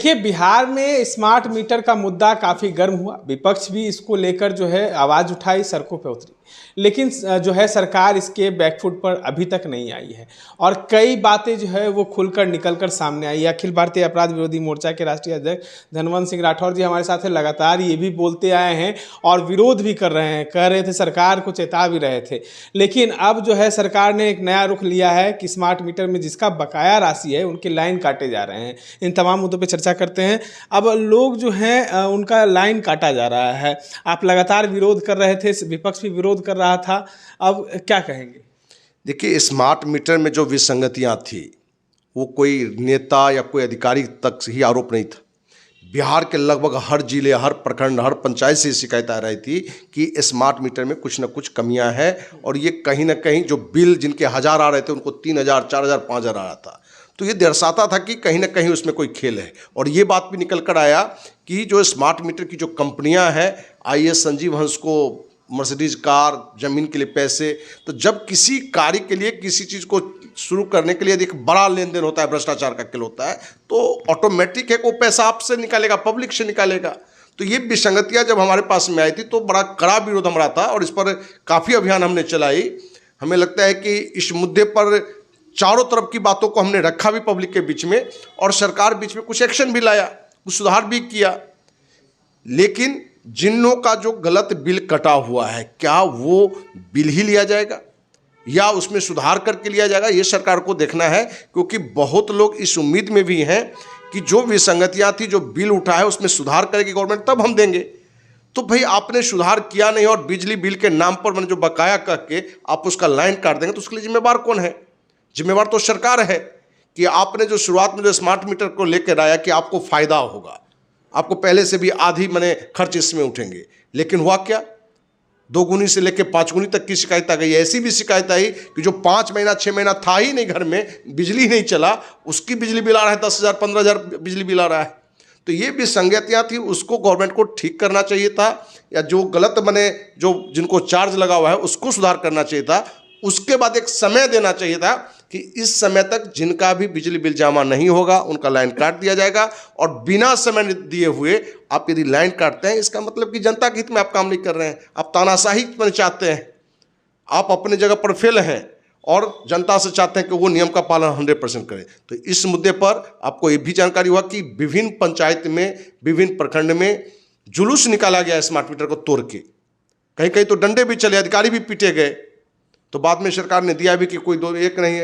देखिए, बिहार में smart meter का मुद्दा काफ़ी गर्म हुआ। विपक्ष भी इसको लेकर जो है आवाज़ उठाई, सड़कों पे उतरी, लेकिन जो है सरकार इसके बैकफुट पर अभी तक नहीं आई है और कई बातें जो है वो खुलकर निकलकर सामने आई। अखिल भारतीय अपराध विरोधी मोर्चा के राष्ट्रीय अध्यक्ष धनवंत सिंह राठौर जी हमारे साथ हैं। लगातार ये भी बोलते आए हैं और विरोध भी कर रहे हैं, कह रहे थे, सरकार को चेता भी रहे थे। लेकिन अब जो है सरकार ने एक नया रुख लिया है कि स्मार्ट मीटर में जिसका बकाया राशि है उनके लाइन काटे जा रहे हैं। इन तमाम मुद्दों पर चर्चा करते हैं। अब लोग जो हैं उनका लाइन काटा जा रहा है। आप लगातार विरोध कर रहे थे, विपक्ष भी विरोध कर रहा था, अब क्या कहेंगे? देखिए, स्मार्ट मीटर में जो विसंगतियां थी वो कोई नेता या कोई अधिकारी तक ही आरोप नहीं था। बिहार के लगभग हर जिले, हर प्रखंड, हर पंचायत से शिकायत आ रही थी कि स्मार्ट मीटर में कुछ न कुछ कमियां हैं और ये कहीं ना कहीं जो बिल जिनके 1000 आ रहे थे उनको 3000, 4000, 5000 आ रहा था। तो ये दर्शाता था कि कहीं ना कहीं उसमें कोई खेल है। और ये बात भी निकल कर आया कि जो स्मार्ट मीटर की जो कंपनियां हैं, आईएएस संजीव हंस को मर्सिडीज कार, जमीन के लिए पैसे, तो जब किसी कार्य के लिए किसी चीज़ को शुरू करने के लिए एक बड़ा लेन देन होता है, भ्रष्टाचार का खेल होता है, तो ऑटोमेटिक है कि वो पैसा आपसे निकालेगा, पब्लिक से निकालेगा। तो ये विसंगतियाँ जब हमारे पास में आई थी तो बड़ा कड़ा विरोध हमारा था और इस पर काफ़ी अभियान हमने चलाई। हमें लगता है कि इस मुद्दे पर चारों तरफ की बातों को हमने रखा भी पब्लिक के बीच में और सरकार बीच में कुछ एक्शन भी लाया, कुछ सुधार भी किया। लेकिन जिनों का जो गलत बिल कटा हुआ है, क्या वो बिल ही लिया जाएगा या उसमें सुधार करके लिया जाएगा, ये सरकार को देखना है। क्योंकि बहुत लोग इस उम्मीद में भी हैं कि जो विसंगतियां थी, जो बिल उठा है उसमें सुधार करेगी गवर्नमेंट, तब हम देंगे। तो भाई आपने सुधार किया नहीं और बिजली बिल के नाम पर मैंने जो बकाया करके आप उसका लाइन काट देंगे तो उसके लिए जिम्मेवार कौन है? जिम्मेवार तो सरकार है कि आपने जो शुरुआत में जो स्मार्ट मीटर को लेकर आया कि आपको फायदा होगा, आपको पहले से भी आधी मने खर्च इसमें उठेंगे, लेकिन हुआ क्या? 2 गुनी से लेकर 5 गुनी तक की शिकायत आ गई। ऐसी भी शिकायत आई कि जो 5 महीना 6 महीना था ही नहीं घर में, बिजली नहीं चला, उसकी बिजली बिल आ रहा है 10,000 15,000 बिजली बिल आ रहा है। तो ये भी संगतियाँ थी, उसको गवर्नमेंट को ठीक करना चाहिए था या जो गलत बने, जो जिनको चार्ज लगा हुआ है उसको सुधार करना चाहिए था। उसके बाद एक समय देना चाहिए था कि इस समय तक जिनका भी बिजली बिल जमा नहीं होगा उनका लाइन काट दिया जाएगा। और बिना समय दिए हुए आप यदि लाइन काटते हैं, इसका मतलब कि जनता के हित में आप काम नहीं कर रहे हैं, आप तानाशाही में चाहते हैं, आप अपने जगह पर फेल हैं और जनता से चाहते हैं कि वो नियम का पालन 100% करें। तो इस मुद्दे पर आपको ये भी जानकारी हुआ कि विभिन्न पंचायत में, विभिन्न प्रखंड में जुलूस निकाला गया स्मार्ट मीटर को तोड़ के। कहीं कहीं तो डंडे भी चले, अधिकारी भी पीटे गए। तो बाद में सरकार ने दिया भी कि कोई दो एक नहीं,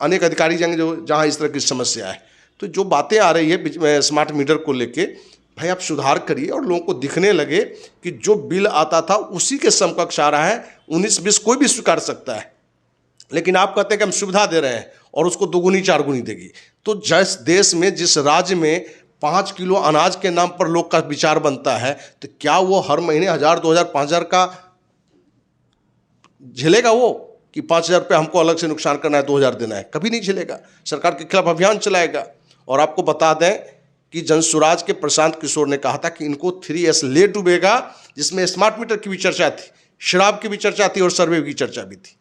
अनेक अधिकारी जाएंगे जो जहां इस तरह की समस्या है। तो जो बातें आ रही है स्मार्ट मीटर को लेके, भाई आप सुधार करिए और लोगों को दिखने लगे कि जो बिल आता था उसी के समकक्ष आ रहा है। 19-20 कोई भी स्वीकार सकता है, लेकिन आप कहते हैं कि हम सुविधा दे रहे हैं और उसको 2 गुनी 4 गुनी देगी। तो जिस देश में, जिस राज्य में 5 किलो अनाज के नाम पर लोग का विचार बनता है, तो क्या वो हर महीने 1000, 2000, 5000 का झेलेगा वो कि 5000 रुपये हमको अलग से नुकसान करना है, 2000 देना है? कभी नहीं झेलेगा। सरकार के खिलाफ अभियान चलाएगा। और आपको बता दें कि जनसुराज के प्रशांत किशोर ने कहा था कि इनको 3S ले डूबेगा, जिसमें स्मार्ट मीटर की भी चर्चा थी, शराब की भी चर्चा थी और सर्वे की चर्चा भी थी।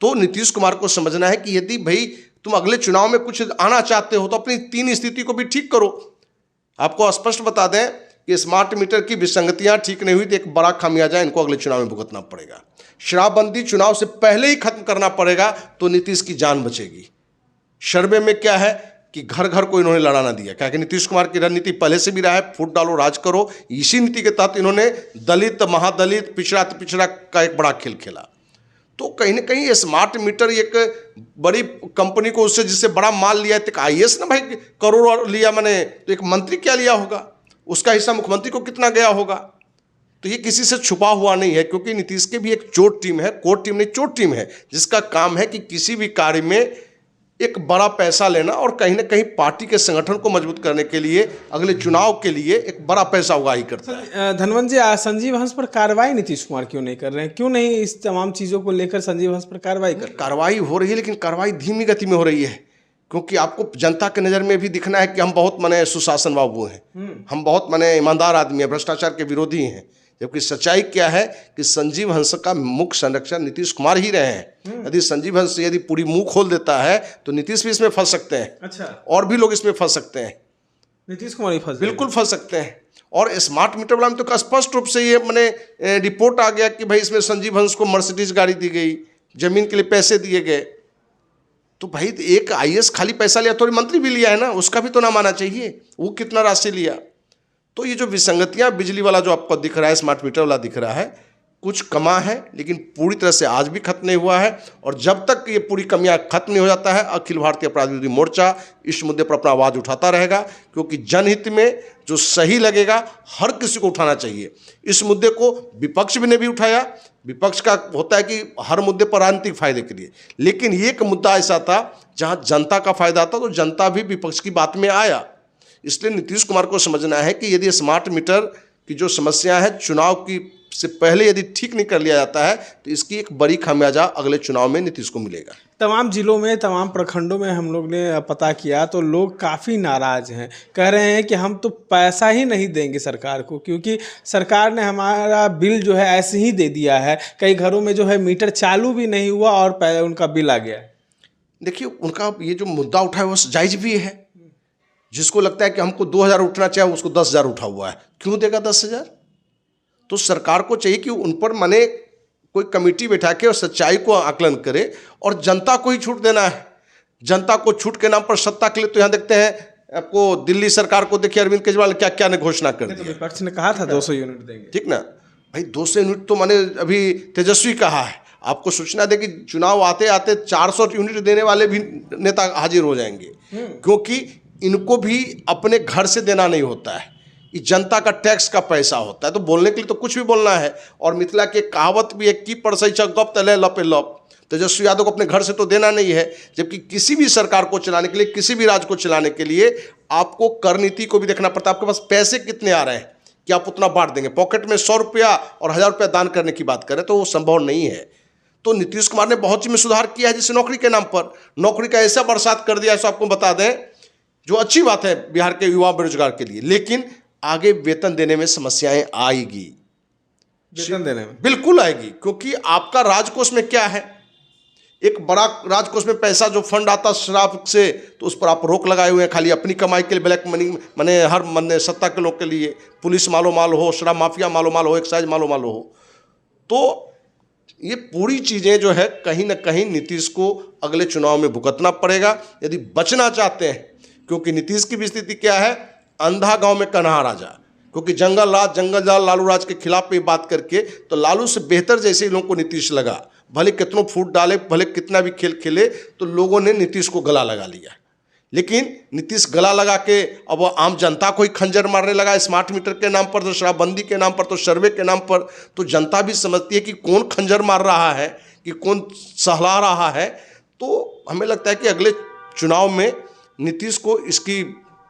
तो नीतीश कुमार को समझना है कि यदि भाई तुम अगले चुनाव में कुछ आना चाहते हो तो अपनी 3 स्थिति को भी ठीक करो। आपको स्पष्ट बता दें कि स्मार्ट मीटर की विसंगतियां ठीक नहीं हुई तो एक बड़ा खामियाजा इनको अगले चुनाव में भुगतना पड़ेगा। शराबबंदी चुनाव से पहले ही खत्म करना पड़ेगा तो नीतीश की जान बचेगी। सर्वे में क्या है कि घर घर को इन्होंने लड़ा ना दिया, क्या कि नीतीश कुमार की रणनीति पहले से भी रहा है, फूट डालो राज करो। इसी नीति के तहत इन्होंने दलित, महादलित, पिछड़ा पिछड़ा का एक बड़ा खेल खेला। तो कहीं ना कहीं स्मार्ट मीटर एक बड़ी कंपनी को उससे जिससे बड़ा माल लिया है, तो आईएएस ना भाई करोड़ों लिया, मैंने तो एक मंत्री क्या लिया होगा, उसका हिस्सा मुख्यमंत्री को कितना गया होगा। तो ये किसी से छुपा हुआ नहीं है, क्योंकि नीतीश की भी एक चोट टीम है, कोर टीम नहीं चोट टीम है, जिसका काम है कि किसी भी कार्य में एक बड़ा पैसा लेना और कहीं ना कहीं पार्टी के संगठन को मजबूत करने के लिए, अगले चुनाव के लिए एक बड़ा पैसा उगाही करता है। धनवंत जी, संजीव हंस पर कार्रवाई नीतीश कुमार क्यों नहीं कर रहे हैं? क्यों नहीं इस तमाम चीज़ों को लेकर संजीव हंस पर कार्रवाई कर? कार्रवाई हो रही है, लेकिन कार्रवाई धीमी गति में हो रही है, क्योंकि आपको जनता के नज़र में भी दिखना है कि हम बहुत मने सुशासन बाबू हैं, हम बहुत मने ईमानदार आदमी हैं, भ्रष्टाचार के विरोधी हैं। जबकि सच्चाई क्या है कि संजीव हंस का मुख्य संरक्षक नीतीश कुमार ही रहे हैं। यदि संजीव हंस यदि पूरी मुंह खोल देता है तो नीतीश भी इसमें फंस सकते हैं। अच्छा। और भी लोग इसमें फंस सकते हैं। नीतीश कुमार ही फंस गए। बिल्कुल फंस सकते हैं। और स्मार्ट मीटर वाला में तो स्पष्ट रूप से ये मैंने रिपोर्ट आ गया कि भाई इसमें संजीव हंस को मर्सिडीज गाड़ी दी गई, जमीन के लिए पैसे दिए गए। तो भाई एक आईएएस खाली पैसा लिया, थोड़ी मंत्री भी लिया है ना, उसका भी तो नाम आना चाहिए, वो कितना राशि लिया। तो ये जो विसंगतियां, बिजली वाला जो आपको दिख रहा है, स्मार्ट मीटर वाला दिख रहा है, कुछ कमा है लेकिन पूरी तरह से आज भी खत्म नहीं हुआ है। और जब तक ये पूरी कमियां खत्म नहीं हो जाता है, अखिल भारतीय अपराध विरोधी मोर्चा इस मुद्दे पर अपना आवाज़ उठाता रहेगा, क्योंकि जनहित में जो सही लगेगा हर किसी को उठाना चाहिए। इस मुद्दे को विपक्ष भी ने भी उठाया। विपक्ष का होता है कि हर मुद्दे पर राजनीतिक फायदे के लिए, लेकिन ये एक मुद्दा ऐसा था जहां जनता का फायदा था, तो जनता भी विपक्ष की बात में आया। इसलिए नीतीश कुमार को समझना है कि यदि स्मार्ट मीटर की जो समस्या है चुनाव की से पहले यदि ठीक नहीं कर लिया जाता है, तो इसकी एक बड़ी खामियाजा अगले चुनाव में नीतीश को मिलेगा। तमाम जिलों में, तमाम प्रखंडों में हम लोग ने पता किया तो लोग काफ़ी नाराज हैं, कह रहे हैं कि हम तो पैसा ही नहीं देंगे सरकार को, क्योंकि सरकार ने हमारा बिल जो है ऐसे ही दे दिया है। कई घरों में जो है मीटर चालू भी नहीं हुआ और उनका बिल आ गया है। देखिए, उनका ये जो मुद्दा उठा है वो जायज भी है। जिसको लगता है कि हमको 2000 उठना चाहिए, उसको 10,000 उठा हुआ है, क्यों देगा 10,000? तो सरकार को चाहिए कि उन पर माने कोई कमेटी बैठा के और सच्चाई को आकलन करे, और जनता को ही छूट देना है। जनता को छूट के नाम पर सत्ता के लिए तो यहाँ देखते हैं आपको दिल्ली सरकार को देखिए, अरविंद केजरीवाल ने क्या क्या ने घोषणा कर दी। तो विपक्ष ने कहा था 200 यूनिट देंगे, ठीक ना भाई, 200 यूनिट तो माने अभी तेजस्वी कहा है। आपको सूचना दे कि चुनाव आते आते 400 यूनिट देने वाले भी नेता हाजिर हो जाएंगे, क्योंकि इनको भी अपने घर से देना नहीं होता है, ये जनता का टैक्स का पैसा होता है। तो बोलने के लिए तो कुछ भी बोलना है। और मिथिला की कहावत भी है कि परसई गप तले लपे लप। तेजस्वी यादव को अपने घर से तो देना नहीं है, जबकि किसी भी सरकार को चलाने के लिए, किसी भी राज्य को चलाने के लिए आपको कर नीति को भी देखना पड़ता है। आपके पास पैसे कितने आ रहे हैं कि आप उतना बांट देंगे। पॉकेट में 100 रुपया और 1000 रुपया दान करने की बात करें तो वो संभव नहीं है। तो नीतीश कुमार ने बहुत चीज में सुधार किया है, जैसे नौकरी के नाम पर नौकरी का ऐसा बरसात कर दिया, ऐसा आपको बता दें, जो अच्छी बात है बिहार के युवा बेरोजगार के लिए। लेकिन आगे वेतन देने में समस्याएं आएगी, वेतन देने में बिल्कुल आएगी, क्योंकि आपका राजकोष में क्या है, एक बड़ा राजकोष में पैसा जो फंड आता शराब से, तो उस पर आप रोक लगाए हुए हैं, खाली अपनी कमाई के लिए, ब्लैक मनी माने हर मने सत्ता के लोग के लिए, पुलिस मालो माल हो, शराब माफिया मालो माल हो, एक्साइज मालो माल हो। तो ये पूरी चीज़ें जो है कहीं ना कहीं नीतीश को अगले चुनाव में भुगतना पड़ेगा, यदि बचना चाहते हैं। क्योंकि नीतीश की भी स्थिति क्या है, अंधा गांव में कन्हा राजा, क्योंकि जंगल राज लालू राज के खिलाफ पे बात करके, तो लालू से बेहतर जैसे लोगों को नीतीश लगा, भले कितनों फूट डाले, भले कितना भी खेल खेले, तो लोगों ने नीतीश को गला लगा लिया। लेकिन नीतीश गला लगा के अब वो आम जनता को ही खंजर मारने लगा, स्मार्ट मीटर के नाम पर, तो शराबबंदी के नाम पर, तो सर्वे के नाम पर। तो जनता भी समझती है कि कौन खंजर मार रहा है, कि कौन सहला रहा है। तो हमें लगता है कि अगले चुनाव में नीतीश को इसकी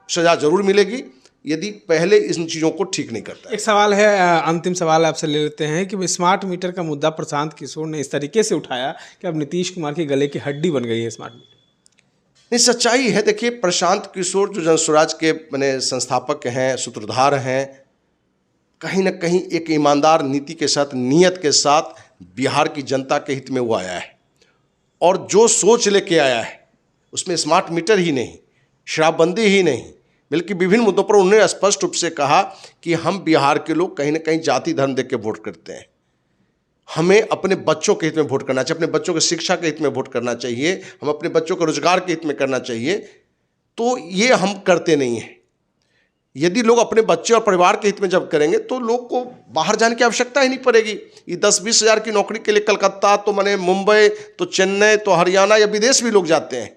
सजा जरूर मिलेगी, यदि पहले इन चीज़ों को ठीक नहीं करता है। एक सवाल है, अंतिम सवाल आपसे ले लेते हैं कि स्मार्ट मीटर का मुद्दा प्रशांत किशोर ने इस तरीके से उठाया कि अब नीतीश कुमार के गले की हड्डी बन गई है स्मार्ट मीटर। नहीं, सच्चाई है। देखिए, प्रशांत किशोर जो जनस्वराज के मैंने संस्थापक हैं, सूत्रधार हैं, कहीं ना कहीं एक ईमानदार नीति के साथ, नियत के साथ बिहार की जनता के हित में वो आया है। और जो सोच लेके आया है उसमें स्मार्ट मीटर ही नहीं, शराबबंदी ही नहीं, बल्कि विभिन्न मुद्दों पर उन्होंने स्पष्ट रूप से कहा कि हम बिहार के लोग कहीं ना कहीं जाति धर्म देख के वोट करते हैं, हमें अपने बच्चों के हित में वोट करना चाहिए, अपने बच्चों की शिक्षा के हित में वोट करना चाहिए, हम अपने बच्चों के रोजगार के हित में करना चाहिए। तो ये हम करते नहीं हैं। यदि लोग अपने बच्चे और परिवार के हित में जब करेंगे तो लोग को बाहर जाने की आवश्यकता ही नहीं पड़ेगी। ये 10-20 हज़ार की नौकरी के लिए कलकत्ता, तो मैंने मुंबई, तो चेन्नई, तो हरियाणा या विदेश भी लोग जाते हैं।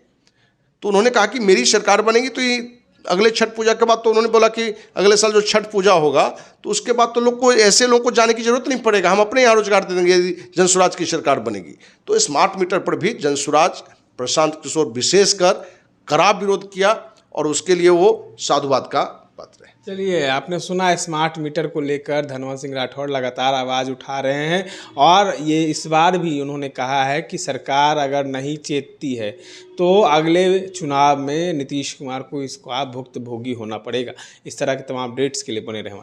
तो उन्होंने कहा कि मेरी सरकार बनेगी तो ये अगले छठ पूजा के बाद, तो उन्होंने बोला कि अगले साल जो छठ पूजा होगा तो उसके बाद तो लोग को, ऐसे लोगों को जाने की जरूरत नहीं पड़ेगा, हम अपने यहाँ रोजगार दे देंगे यदि जनस्वराज की सरकार बनेगी। तो स्मार्ट मीटर पर भी जनस्वराज, प्रशांत किशोर विशेषकर कड़ा विरोध किया, और उसके लिए वो साधुवाद का पात्र है। चलिए, आपने सुना स्मार्ट मीटर को लेकर धनवंत सिंह राठौड़ लगातार आवाज़ उठा रहे हैं, और ये इस बार भी उन्होंने कहा है कि सरकार अगर नहीं चेतती है तो अगले चुनाव में नीतीश कुमार को इसका भुक्तभोगी होना पड़ेगा। इस तरह के तमाम अपडेट्स के लिए बने रहें।